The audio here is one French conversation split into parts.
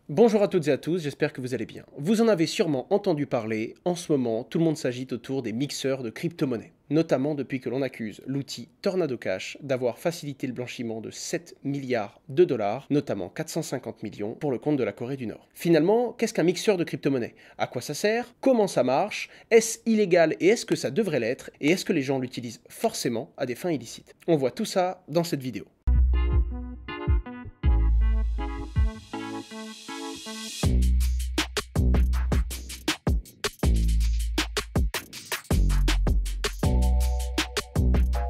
Bonjour à toutes et à tous, j'espère que vous allez bien. Vous en avez sûrement entendu parler, en ce moment, tout le monde s'agite autour des mixeurs de crypto-monnaies, notamment depuis que l'on accuse l'outil Tornado Cash d'avoir facilité le blanchiment de 7 milliards de dollars, notamment 450 millions pour le compte de la Corée du Nord. Finalement, qu'est-ce qu'un mixeur de crypto-monnaie? À quoi ça sert? Comment ça marche? Est-ce illégal et est-ce que ça devrait l'être? Et est-ce que les gens l'utilisent forcément à des fins illicites? On voit tout ça dans cette vidéo.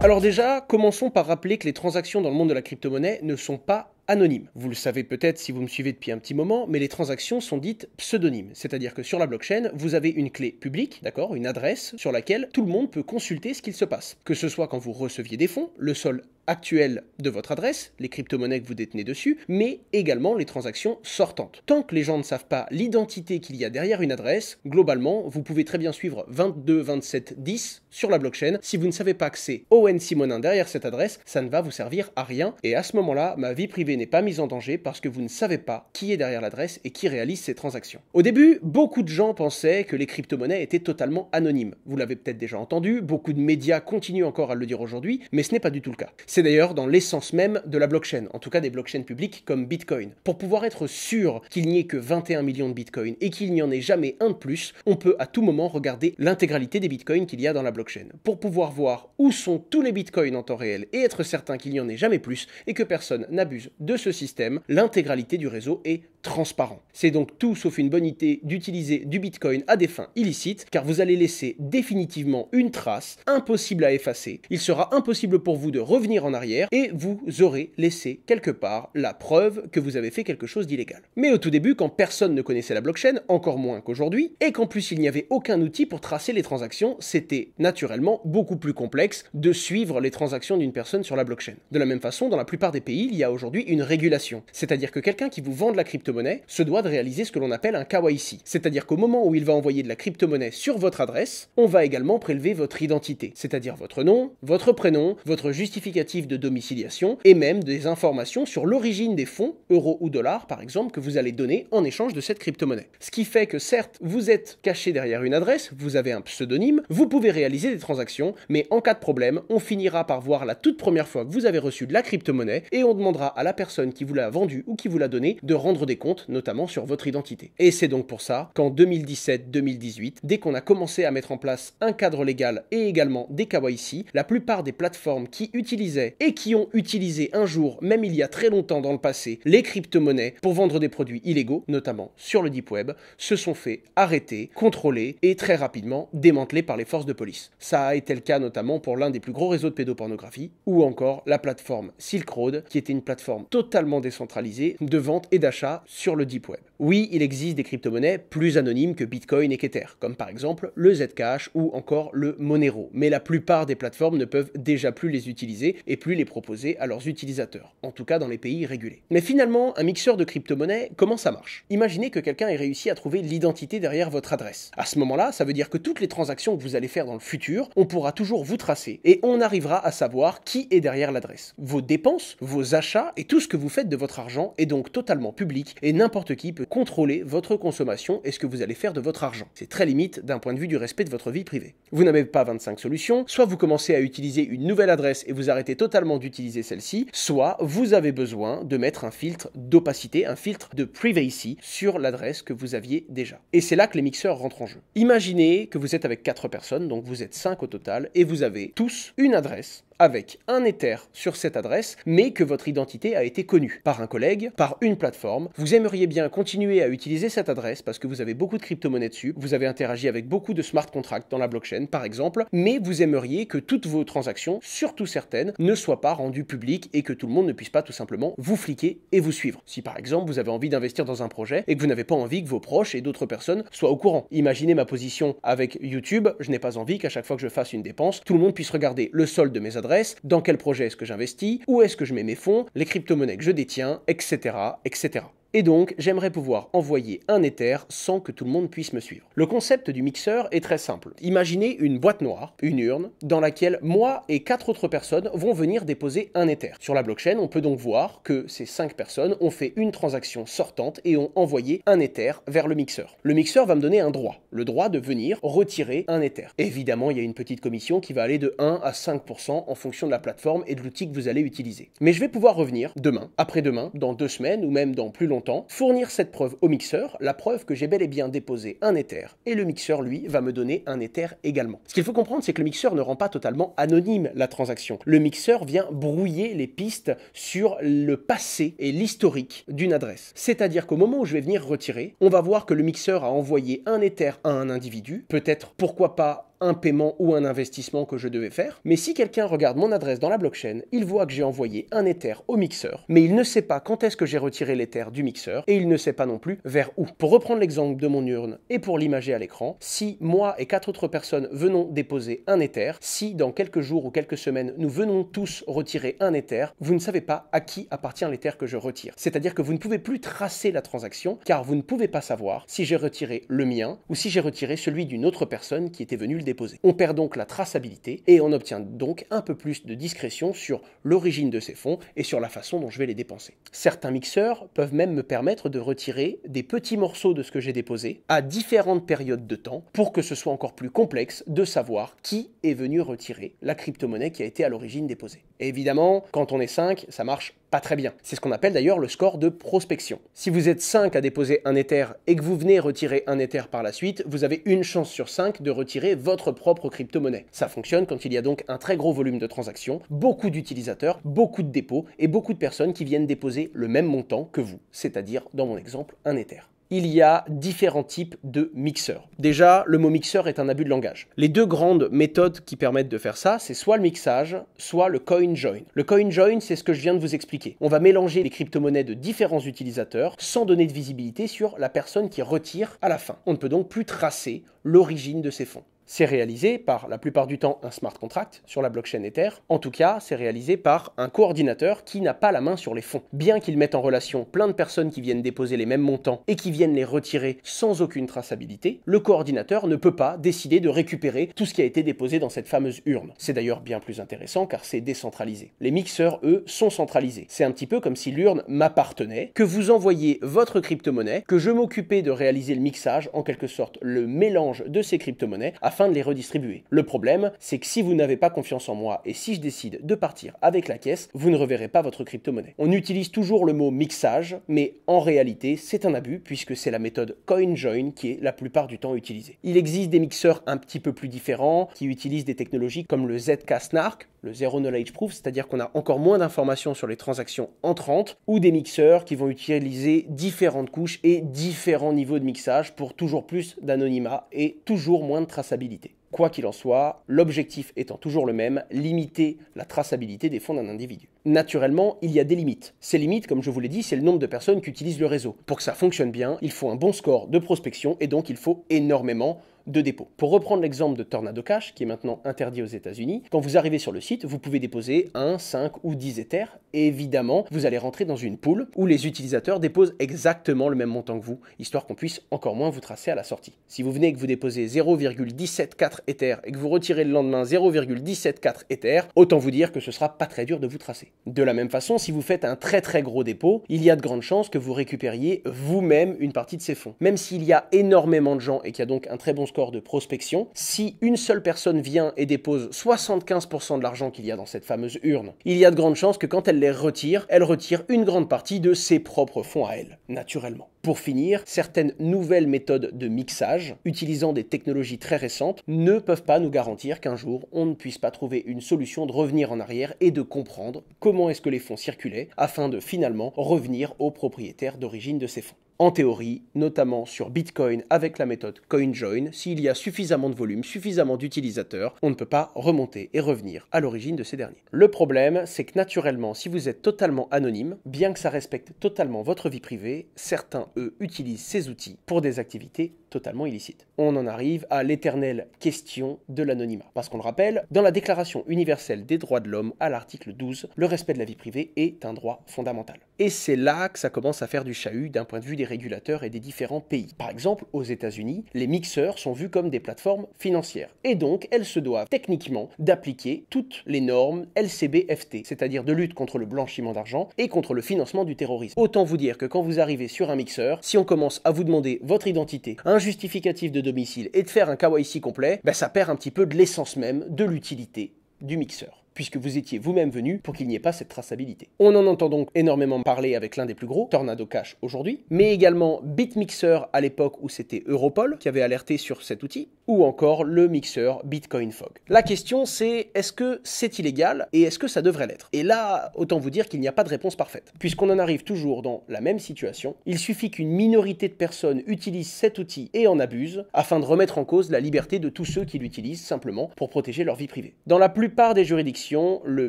Alors déjà, commençons par rappeler que les transactions dans le monde de la crypto-monnaie ne sont pas anonymes. Vous le savez peut-être si vous me suivez depuis un petit moment, mais les transactions sont dites pseudonymes. C'est-à-dire que sur la blockchain, vous avez une clé publique, d'accord, une adresse sur laquelle tout le monde peut consulter ce qu'il se passe. Que ce soit quand vous receviez des fonds, le sol actuel de votre adresse, les crypto-monnaies que vous détenez dessus, mais également les transactions sortantes. Tant que les gens ne savent pas l'identité qu'il y a derrière une adresse, globalement, vous pouvez très bien suivre 22 27 10 sur la blockchain. Si vous ne savez pas que c'est Owen Simonin derrière cette adresse, ça ne va vous servir à rien. Et à ce moment-là, ma vie privée n'est pas mise en danger parce que vous ne savez pas qui est derrière l'adresse et qui réalise ces transactions. Au début, beaucoup de gens pensaient que les crypto-monnaies étaient totalement anonymes. Vous l'avez peut-être déjà entendu, beaucoup de médias continuent encore à le dire aujourd'hui, mais ce n'est pas du tout le cas. C'est d'ailleurs dans l'essence même de la blockchain, en tout cas des blockchains publiques comme Bitcoin. Pour pouvoir être sûr qu'il n'y ait que 21 millions de Bitcoin et qu'il n'y en ait jamais un de plus, on peut à tout moment regarder l'intégralité des Bitcoins qu'il y a dans la blockchain. Pour pouvoir voir où sont tous les Bitcoins en temps réel et être certain qu'il n'y en ait jamais plus et que personne n'abuse de ce système, l'intégralité du réseau est transparent. C'est donc tout sauf une bonne idée d'utiliser du Bitcoin à des fins illicites, car vous allez laisser définitivement une trace impossible à effacer. Il sera impossible pour vous de revenir en arrière et vous aurez laissé quelque part la preuve que vous avez fait quelque chose d'illégal. Mais au tout début, quand personne ne connaissait la blockchain, encore moins qu'aujourd'hui, et qu'en plus il n'y avait aucun outil pour tracer les transactions, c'était naturellement beaucoup plus complexe de suivre les transactions d'une personne sur la blockchain. De la même façon, dans la plupart des pays, il y a aujourd'hui une régulation, c'est-à-dire que quelqu'un qui vous vend de la crypto-monnaie se doit de réaliser ce que l'on appelle un KYC, c'est-à-dire qu'au moment où il va envoyer de la crypto-monnaie sur votre adresse, on va également prélever votre identité, c'est-à-dire votre nom, votre prénom, votre justificatif de domiciliation et même des informations sur l'origine des fonds, euros ou dollars par exemple, que vous allez donner en échange de cette crypto-monnaie. Ce qui fait que certes, vous êtes caché derrière une adresse, vous avez un pseudonyme, vous pouvez réaliser des transactions, mais en cas de problème, on finira par voir la toute première fois que vous avez reçu de la crypto-monnaie et on demandera à la personne qui vous l'a vendue ou qui vous l'a donnée de rendre des comptes, notamment sur votre identité. Et c'est donc pour ça qu'en 2017-2018, dès qu'on a commencé à mettre en place un cadre légal et également des KYC, la plupart des plateformes qui utilisaient et qui ont utilisé un jour, même il y a très longtemps dans le passé, les crypto-monnaies pour vendre des produits illégaux, notamment sur le Deep Web, se sont fait arrêter, contrôler et très rapidement démantelés par les forces de police. Ça a été le cas notamment pour l'un des plus gros réseaux de pédopornographie ou encore la plateforme Silk Road qui était une plateforme totalement décentralisée de vente et d'achat sur le Deep Web. Oui, il existe des crypto-monnaies plus anonymes que Bitcoin et qu'Ether, comme par exemple le Zcash ou encore le Monero, mais la plupart des plateformes ne peuvent déjà plus les utiliser et plus les proposer à leurs utilisateurs, en tout cas dans les pays régulés. Mais finalement, un mixeur de crypto-monnaies, comment ça marche? Imaginez que quelqu'un ait réussi à trouver l'identité derrière votre adresse. À ce moment-là, ça veut dire que toutes les transactions que vous allez faire dans le futur, on pourra toujours vous tracer et on arrivera à savoir qui est derrière l'adresse. Vos dépenses, vos achats et tout ce que vous faites de votre argent est donc totalement public et n'importe qui peut contrôler votre consommation et ce que vous allez faire de votre argent. C'est très limite d'un point de vue du respect de votre vie privée. Vous n'avez pas 25 solutions, soit vous commencez à utiliser une nouvelle adresse et vous arrêtez totalement d'utiliser celle-ci, soit vous avez besoin de mettre un filtre d'opacité, un filtre de privacy sur l'adresse que vous aviez déjà. Et c'est là que les mixeurs rentrent en jeu. Imaginez que vous êtes avec 4 personnes, donc vous êtes 5 au total, et vous avez tous une adresse avec un Ether sur cette adresse, mais que votre identité a été connue par un collègue, par une plateforme. Vous aimeriez bien continuer à utiliser cette adresse parce que vous avez beaucoup de crypto-monnaies dessus, vous avez interagi avec beaucoup de smart contracts dans la blockchain par exemple, mais vous aimeriez que toutes vos transactions, surtout certaines, ne soient pas rendues publiques et que tout le monde ne puisse pas tout simplement vous fliquer et vous suivre. Si par exemple vous avez envie d'investir dans un projet et que vous n'avez pas envie que vos proches et d'autres personnes soient au courant. Imaginez ma position avec YouTube, je n'ai pas envie qu'à chaque fois que je fasse une dépense, tout le monde puisse regarder le solde de mes adresses, dans quel projet est-ce que j'investis, où est-ce que je mets mes fonds, les crypto-monnaies que je détiens, etc., etc. Et donc, j'aimerais pouvoir envoyer un Ether sans que tout le monde puisse me suivre. Le concept du mixeur est très simple. Imaginez une boîte noire, une urne, dans laquelle moi et 4 autres personnes vont venir déposer un Ether. Sur la blockchain, on peut donc voir que ces 5 personnes ont fait une transaction sortante et ont envoyé un Ether vers le mixeur. Le mixeur va me donner un droit, le droit de venir retirer un Ether. Évidemment, il y a une petite commission qui va aller de 1 à 5% en fonction de la plateforme et de l'outil que vous allez utiliser. Mais je vais pouvoir revenir demain, après-demain, dans 2 semaines ou même dans plus longtemps, fournir cette preuve au mixeur, la preuve que j'ai bel et bien déposé un Ether, et le mixeur, lui, va me donner un Ether également. Ce qu'il faut comprendre, c'est que le mixeur ne rend pas totalement anonyme la transaction. Le mixeur vient brouiller les pistes sur le passé et l'historique d'une adresse. C'est-à-dire qu'au moment où je vais venir retirer, on va voir que le mixeur a envoyé un Ether à un individu, peut-être, pourquoi pas, un paiement ou un investissement que je devais faire. Mais si quelqu'un regarde mon adresse dans la blockchain, il voit que j'ai envoyé un Ether au mixeur, mais il ne sait pas quand est-ce que j'ai retiré l'Ether du mixeur et il ne sait pas non plus vers où. Pour reprendre l'exemple de mon urne et pour l'imager à l'écran, si moi et 4 autres personnes venons déposer un Ether, si dans quelques jours ou quelques semaines nous venons tous retirer un Ether, vous ne savez pas à qui appartient l'Ether que je retire. C'est-à-dire que vous ne pouvez plus tracer la transaction car vous ne pouvez pas savoir si j'ai retiré le mien ou si j'ai retiré celui d'une autre personne qui était venue le déposer. On perd donc la traçabilité et on obtient donc un peu plus de discrétion sur l'origine de ces fonds et sur la façon dont je vais les dépenser. Certains mixeurs peuvent même me permettre de retirer des petits morceaux de ce que j'ai déposé à différentes périodes de temps pour que ce soit encore plus complexe de savoir qui est venu retirer la crypto-monnaie qui a été à l'origine déposée. Et évidemment, quand on est 5, ça marche pas très bien. C'est ce qu'on appelle d'ailleurs le score de prospection. Si vous êtes 5 à déposer un Ether et que vous venez retirer un Ether par la suite, vous avez une chance sur 5 de retirer votre propre crypto-monnaie. Ça fonctionne quand il y a donc un très gros volume de transactions, beaucoup d'utilisateurs, beaucoup de dépôts et beaucoup de personnes qui viennent déposer le même montant que vous, c'est-à-dire, dans mon exemple, un Ether. Il y a différents types de mixeurs. Déjà, le mot mixeur est un abus de langage. Les 2 grandes méthodes qui permettent de faire ça, c'est soit le mixage, soit le coin join. Le coin join, c'est ce que je viens de vous expliquer. On va mélanger les crypto-monnaies de différents utilisateurs sans donner de visibilité sur la personne qui retire à la fin. On ne peut donc plus tracer l'origine de ces fonds. C'est réalisé par, la plupart du temps, un smart contract sur la blockchain Ether. En tout cas, c'est réalisé par un coordinateur qui n'a pas la main sur les fonds. Bien qu'il mette en relation plein de personnes qui viennent déposer les mêmes montants et qui viennent les retirer sans aucune traçabilité, le coordinateur ne peut pas décider de récupérer tout ce qui a été déposé dans cette fameuse urne. C'est d'ailleurs bien plus intéressant car c'est décentralisé. Les mixeurs, eux, sont centralisés. C'est un petit peu comme si l'urne m'appartenait, que vous envoyiez votre crypto-monnaie, que je m'occupais de réaliser le mixage, en quelque sorte le mélange de ces crypto-monnaies, afin de les redistribuer. Le problème, c'est que si vous n'avez pas confiance en moi et si je décide de partir avec la caisse, vous ne reverrez pas votre crypto-monnaie. On utilise toujours le mot mixage, mais en réalité, c'est un abus puisque c'est la méthode CoinJoin qui est la plupart du temps utilisée. Il existe des mixeurs un petit peu plus différents qui utilisent des technologies comme le ZK-SNARK, le Zero Knowledge Proof, c'est-à-dire qu'on a encore moins d'informations sur les transactions entrantes, ou des mixeurs qui vont utiliser différentes couches et différents niveaux de mixage pour toujours plus d'anonymat et toujours moins de traçabilité. Quoi qu'il en soit, l'objectif étant toujours le même, limiter la traçabilité des fonds d'un individu. Naturellement, il y a des limites. Ces limites, comme je vous l'ai dit, c'est le nombre de personnes qui utilisent le réseau. Pour que ça fonctionne bien, il faut un bon score de prospection et donc il faut énormément de dépôts. Pour reprendre l'exemple de Tornado Cash, qui est maintenant interdit aux États-Unis, quand vous arrivez sur le site, vous pouvez déposer 1, 5 ou 10 Ethers, et évidemment, vous allez rentrer dans une pool où les utilisateurs déposent exactement le même montant que vous, histoire qu'on puisse encore moins vous tracer à la sortie. Si vous venez et que vous déposez 0,174 Ethers et que vous retirez le lendemain 0,174 Ethers, autant vous dire que ce sera pas très dur de vous tracer. De la même façon, si vous faites un très gros dépôt, il y a de grandes chances que vous récupériez vous-même une partie de ces fonds. Même s'il y a énormément de gens et qu'il y a donc un très bon score de prospection, si une seule personne vient et dépose 75% de l'argent qu'il y a dans cette fameuse urne, il y a de grandes chances que quand elle les retire, elle retire une grande partie de ses propres fonds à elle, naturellement. Pour finir, certaines nouvelles méthodes de mixage, utilisant des technologies très récentes, ne peuvent pas nous garantir qu'un jour, on ne puisse pas trouver une solution de revenir en arrière et de comprendre comment est-ce que les fonds circulaient, afin de finalement revenir aux propriétaires d'origine de ces fonds. En théorie, notamment sur Bitcoin avec la méthode CoinJoin, s'il y a suffisamment de volume, suffisamment d'utilisateurs, on ne peut pas remonter et revenir à l'origine de ces derniers. Le problème, c'est que naturellement, si vous êtes totalement anonyme, bien que ça respecte totalement votre vie privée, certains, eux, utilisent ces outils pour des activités totalement illicite. On en arrive à l'éternelle question de l'anonymat. Parce qu'on le rappelle, dans la Déclaration universelle des droits de l'homme, à l'article 12, le respect de la vie privée est un droit fondamental. Et c'est là que ça commence à faire du chahut d'un point de vue des régulateurs et des différents pays. Par exemple, aux États-Unis, les mixeurs sont vus comme des plateformes financières. Et donc, elles se doivent techniquement d'appliquer toutes les normes LCB-FT, c'est-à-dire de lutte contre le blanchiment d'argent et contre le financement du terrorisme. Autant vous dire que quand vous arrivez sur un mixeur, si on commence à vous demander votre identité, un justificatif de domicile et de faire un KYC complet, ça perd un petit peu de l'essence même de l'utilité du mixeur, puisque vous étiez vous-même venu pour qu'il n'y ait pas cette traçabilité. On en entend donc énormément parler avec l'un des plus gros, Tornado Cash aujourd'hui, mais également BitMixer à l'époque où c'était Europol qui avait alerté sur cet outil, ou encore le mixeur Bitcoin Fog. La question c'est, est-ce que c'est illégal et est-ce que ça devrait l'être? Et là, autant vous dire qu'il n'y a pas de réponse parfaite. Puisqu'on en arrive toujours dans la même situation, il suffit qu'une minorité de personnes utilise cet outil et en abuse afin de remettre en cause la liberté de tous ceux qui l'utilisent simplement pour protéger leur vie privée. Dans la plupart des juridictions, le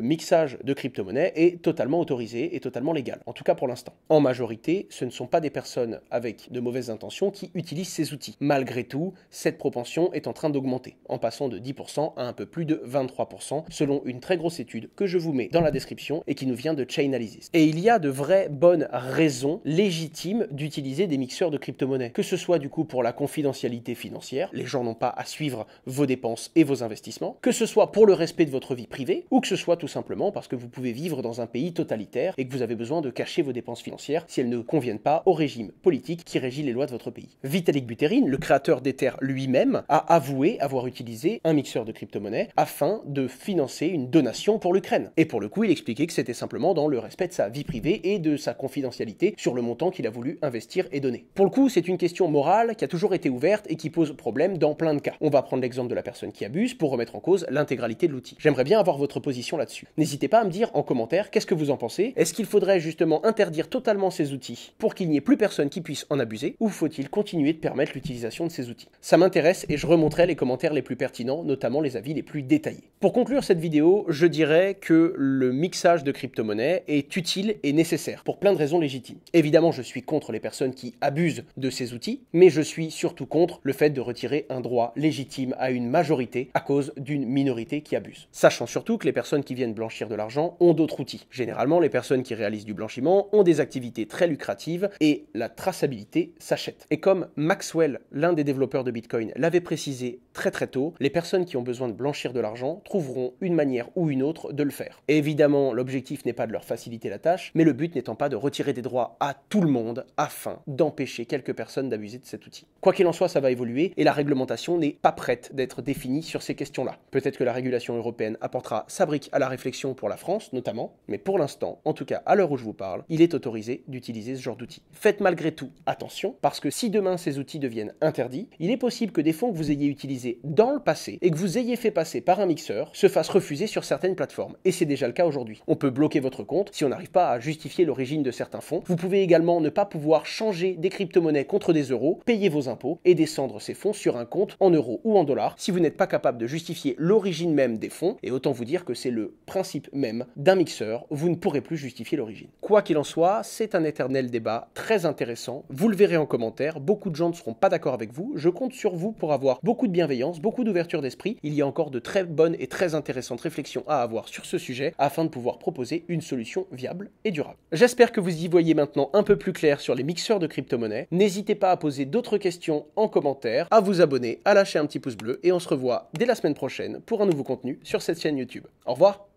mixage de crypto-monnaies est totalement autorisé et totalement légal, en tout cas pour l'instant. En majorité, ce ne sont pas des personnes avec de mauvaises intentions qui utilisent ces outils. Malgré tout, cette propension est en train d'augmenter, en passant de 10% à un peu plus de 23%, selon une très grosse étude que je vous mets dans la description et qui nous vient de Chainalysis. Et il y a de vraies bonnes raisons légitimes d'utiliser des mixeurs de crypto-monnaies, que ce soit du coup pour la confidentialité financière, les gens n'ont pas à suivre vos dépenses et vos investissements, que ce soit pour le respect de votre vie privée, ou que ce soit tout simplement parce que vous pouvez vivre dans un pays totalitaire et que vous avez besoin de cacher vos dépenses financières si elles ne conviennent pas au régime politique qui régit les lois de votre pays. Vitalik Buterin, le créateur d'Ether lui-même, a avoué avoir utilisé un mixeur de crypto-monnaie afin de financer une donation pour l'Ukraine. Et pour le coup, il expliquait que c'était simplement dans le respect de sa vie privée et de sa confidentialité sur le montant qu'il a voulu investir et donner. Pour le coup, c'est une question morale qui a toujours été ouverte et qui pose problème dans plein de cas. On va prendre l'exemple de la personne qui abuse pour remettre en cause l'intégralité de l'outil. J'aimerais bien avoir votre position là-dessus. N'hésitez pas à me dire en commentaire qu'est-ce que vous en pensez. Est-ce qu'il faudrait justement interdire totalement ces outils pour qu'il n'y ait plus personne qui puisse en abuser, ou faut-il continuer de permettre l'utilisation de ces outils? Ça m'intéresse et je remonterai les commentaires les plus pertinents, notamment les avis les plus détaillés. Pour conclure cette vidéo, je dirais que le mixage de crypto-monnaies est utile et nécessaire pour plein de raisons légitimes. Évidemment, je suis contre les personnes qui abusent de ces outils, mais je suis surtout contre le fait de retirer un droit légitime à une majorité à cause d'une minorité qui abuse. Sachant surtout que les personnes qui viennent blanchir de l'argent ont d'autres outils. Généralement, les personnes qui réalisent du blanchiment ont des activités très lucratives et la traçabilité s'achète. Et comme Maxwell, l'un des développeurs de Bitcoin, l'avait précisé très tôt, les personnes qui ont besoin de blanchir de l'argent trouveront une manière ou une autre de le faire. Et évidemment, l'objectif n'est pas de leur faciliter la tâche, mais le but n'étant pas de retirer des droits à tout le monde afin d'empêcher quelques personnes d'abuser de cet outil. Quoi qu'il en soit, ça va évoluer et la réglementation n'est pas prête d'être définie sur ces questions-là. Peut-être que la régulation européenne apportera sa brique à la réflexion pour la France notamment, mais pour l'instant, en tout cas à l'heure où je vous parle, il est autorisé d'utiliser ce genre d'outils. Faites malgré tout attention, parce que si demain ces outils deviennent interdits, il est possible que des fonds que vous ayez utilisés dans le passé et que vous ayez fait passer par un mixeur se fassent refuser sur certaines plateformes. Et c'est déjà le cas aujourd'hui. On peut bloquer votre compte si on n'arrive pas à justifier l'origine de certains fonds. Vous pouvez également ne pas pouvoir changer des crypto-monnaies contre des euros, payer vos impôts et descendre ces fonds sur un compte en euros ou en dollars si vous n'êtes pas capable de justifier l'origine même des fonds. Et autant vous dire que c'est le principe même d'un mixeur, vous ne pourrez plus justifier l'origine. Quoi qu'il en soit, c'est un éternel débat très intéressant. Vous le verrez en commentaire, beaucoup de gens ne seront pas d'accord avec vous. Je compte sur vous pour avoir beaucoup de bienveillance, beaucoup d'ouverture d'esprit. Il y a encore de très bonnes et très intéressantes réflexions à avoir sur ce sujet afin de pouvoir proposer une solution viable et durable. J'espère que vous y voyez maintenant un peu plus clair sur les mixeurs de crypto-monnaies. N'hésitez pas à poser d'autres questions en commentaire, à vous abonner, à lâcher un petit pouce bleu et on se revoit dès la semaine prochaine pour un nouveau contenu sur cette chaîne YouTube. Au revoir!